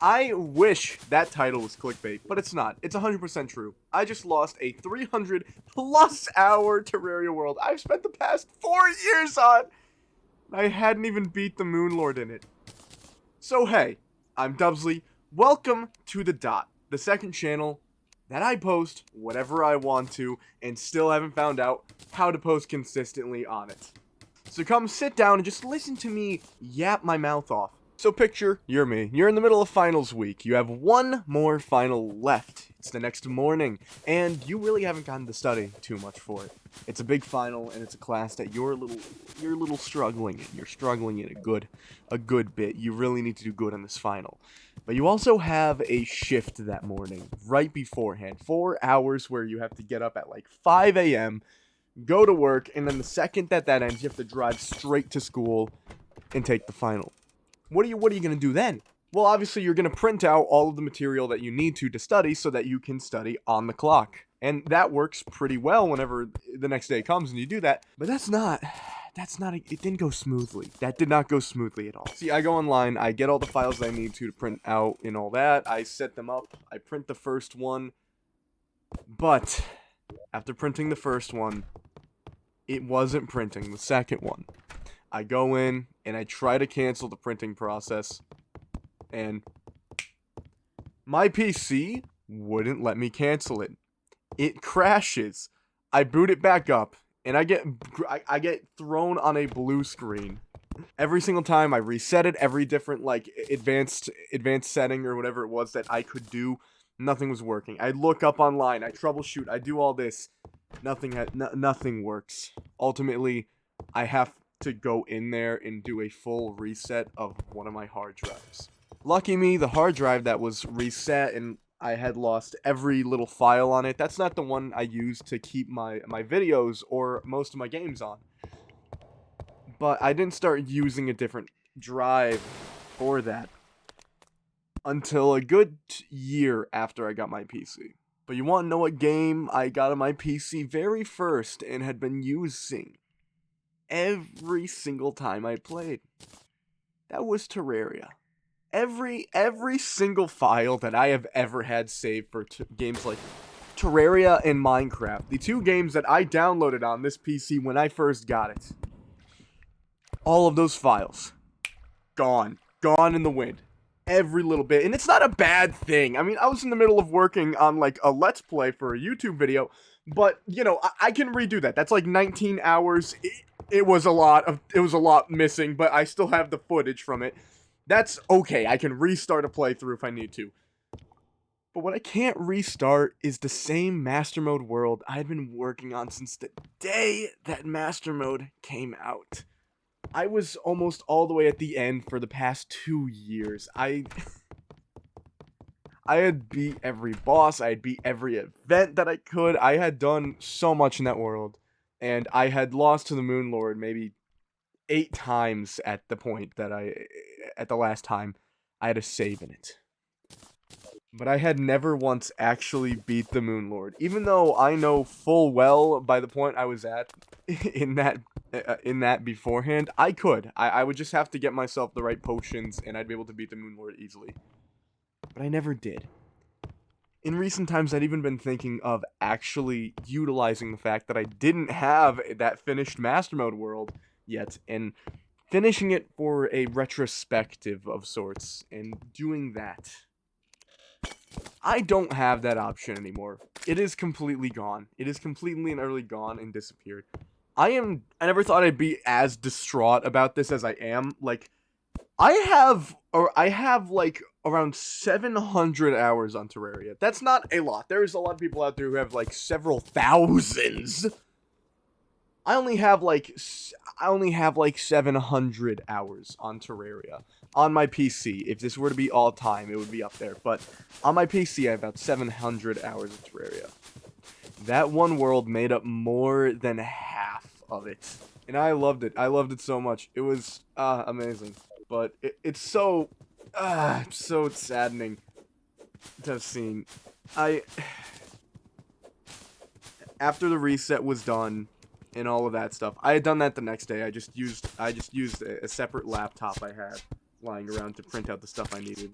I wish that title was clickbait, but it's not. It's 100% true. I just lost a 300 plus hour Terraria world I've spent the past 4 years on. I hadn't even beat the Moon Lord in it. So hey, I'm Dubsley. Welcome to The Dot, the second channel that I post whatever I want to and still haven't found out how to post consistently on it. So come sit down and just listen to me yap my mouth off. So picture, you're me. You're in the middle of finals week. You have one more final left. It's the next morning, and you really haven't gotten to study too much for it. It's a big final, and it's a class that you're a little struggling in. You're struggling in a good bit. You really need to do good on this final. But you also have a shift that morning, right beforehand. 4 hours where you have to get up at like 5 a.m., go to work, and then the second that ends, you have to drive straight to school and take the final. What are you going to do then? Well, obviously, you're going to print out all of the material that you need to study so that you can study on the clock. And that works pretty well whenever the next day comes and you do that. But it didn't go smoothly. That did not go smoothly at all. See, I go online, I get all the files I need to print out and all that. I set them up, I print the first one. But after printing the first one, it wasn't printing the second one. I go in and I try to cancel the printing process, and my PC wouldn't let me cancel it. It crashes. I boot it back up, and I get thrown on a blue screen. Every single time I reset it, every different like advanced setting or whatever it was that I could do, nothing was working. I look up online, I troubleshoot, I do all this. Nothing works. Ultimately, I have to go in there and do a full reset of one of my hard drives. Lucky me, the hard drive that was reset and I had lost every little file on it, that's not the one I use to keep my videos or most of my games on. But I didn't start using a different drive for that until a good year after I got my PC. But you want to know what game I got on my PC very first and had been using every single time I played? That was Terraria. Every single file that I have ever had saved for games like Terraria and Minecraft, the two games that I downloaded on this PC when I first got it, all of those files, gone in the wind. Every little bit. And it's not a bad thing. I mean, I was in the middle of working on like a Let's Play for a YouTube video, but you know, I can redo that. That's like 19 hours. It was a lot missing, but I still have the footage from it. That's okay. I can restart a playthrough if I need to. But what I can't restart is the same Master Mode world I've been working on since the day that Master Mode came out. I was almost all the way at the end for the past 2 years. I had beat every boss, I had beat every event that I could. I had done so much in that world, and I had lost to the Moon Lord maybe 8 times at the point that at the last time I had a save in it. But I had never once actually beat the Moon Lord, even though I know full well by the point I was at in that beforehand, I could. I would just have to get myself the right potions, and I'd be able to beat the Moon Lord easily. But I never did. In recent times, I'd even been thinking of actually utilizing the fact that I didn't have that finished Master Mode world yet, and finishing it for a retrospective of sorts, and doing that. I don't have that option anymore. It is completely gone. It is completely and utterly gone and disappeared. I never thought I'd be as distraught about this as I am. Like, I have like around 700 hours on Terraria. That's not a lot. There's a lot of people out there who have like several thousands. I only have like 700 hours on Terraria on my PC. If this were to be all time, it would be up there. But on my PC, I have about 700 hours of Terraria. That one world made up more than half of it, and I loved it. I loved it so much. It was amazing. But it's so saddening to have seen. After the reset was done and all of that stuff, I had done that the next day. I just used a separate laptop I had lying around to print out the stuff I needed.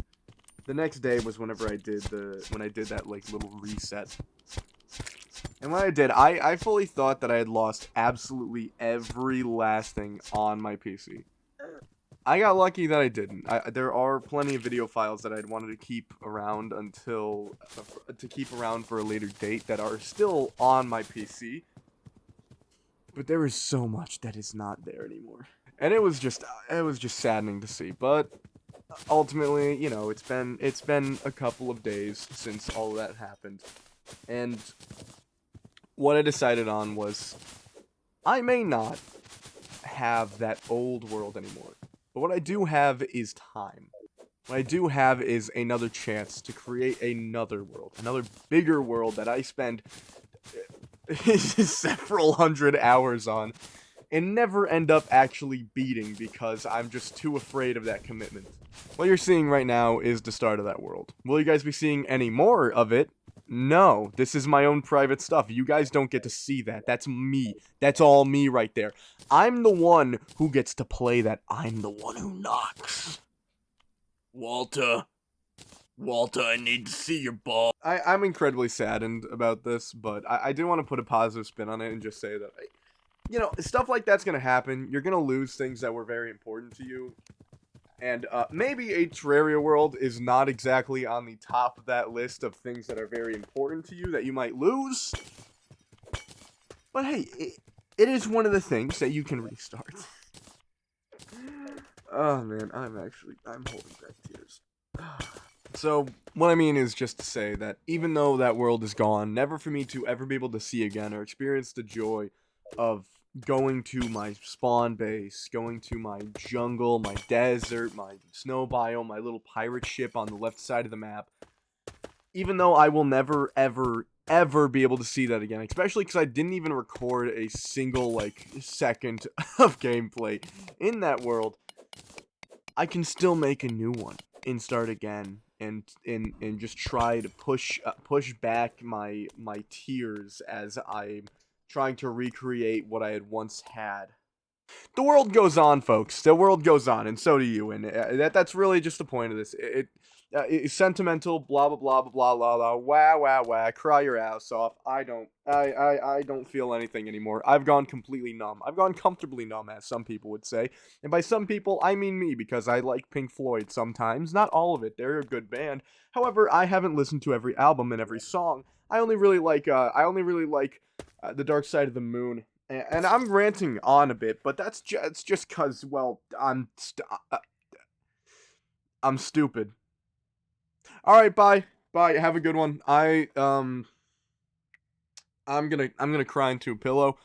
The next day was whenever when I did that like little reset. And when I did, I fully thought that I had lost absolutely every last thing on my PC. I got lucky that I didn't. There are plenty of video files that I'd wanted to keep around to keep around for a later date that are still on my PC. But there is so much that is not there anymore. And it was just saddening to see. But ultimately, you know, it's been a couple of days since all of that happened. And what I decided on was I may not have that old world anymore. But what I do have is time. What I do have is another chance to create another world. Another bigger world that I spend several hundred hours on and never end up actually beating because I'm just too afraid of that commitment. What you're seeing right now is the start of that world. Will you guys be seeing any more of it? No, this is my own private stuff. You guys don't get to see that. That's me. That's all me right there. I'm the one who gets to play that. I'm the one who knocks. Walter, I need to see your ball. I'm incredibly saddened about this, but I do want to put a positive spin on it and just say that, you know, stuff like that's going to happen. You're going to lose things that were very important to you. And maybe a Terraria world is not exactly on the top of that list of things that are very important to you that you might lose. But hey, it is one of the things that you can restart. Oh man, I'm holding back tears. So, what I mean is just to say that even though that world is gone, never for me to ever be able to see again or experience the joy of going to my spawn base, going to my jungle, my desert, my snow biome, my little pirate ship on the left side of the map. Even though I will never, ever, ever be able to see that again, especially because I didn't even record a single, like, second of gameplay in that world, I can still make a new one and start again and just try to push back my tears as I'm trying to recreate what I had once had. The world goes on, folks. The world goes on, and so do you. And that's really just the point of this. It's sentimental, blah blah blah blah blah blah blah. Wah wah wah. Cry your ass off. I don't feel anything anymore. I've gone completely numb. I've gone comfortably numb, as some people would say. And by some people, I mean me, because I like Pink Floyd sometimes. Not all of it. They're a good band. However, I haven't listened to every album and every song. I only really like The Dark Side of the Moon. And I'm ranting on a bit, but it's just cause, well, I'm stupid. All right, bye. Have a good one. I'm gonna cry into a pillow.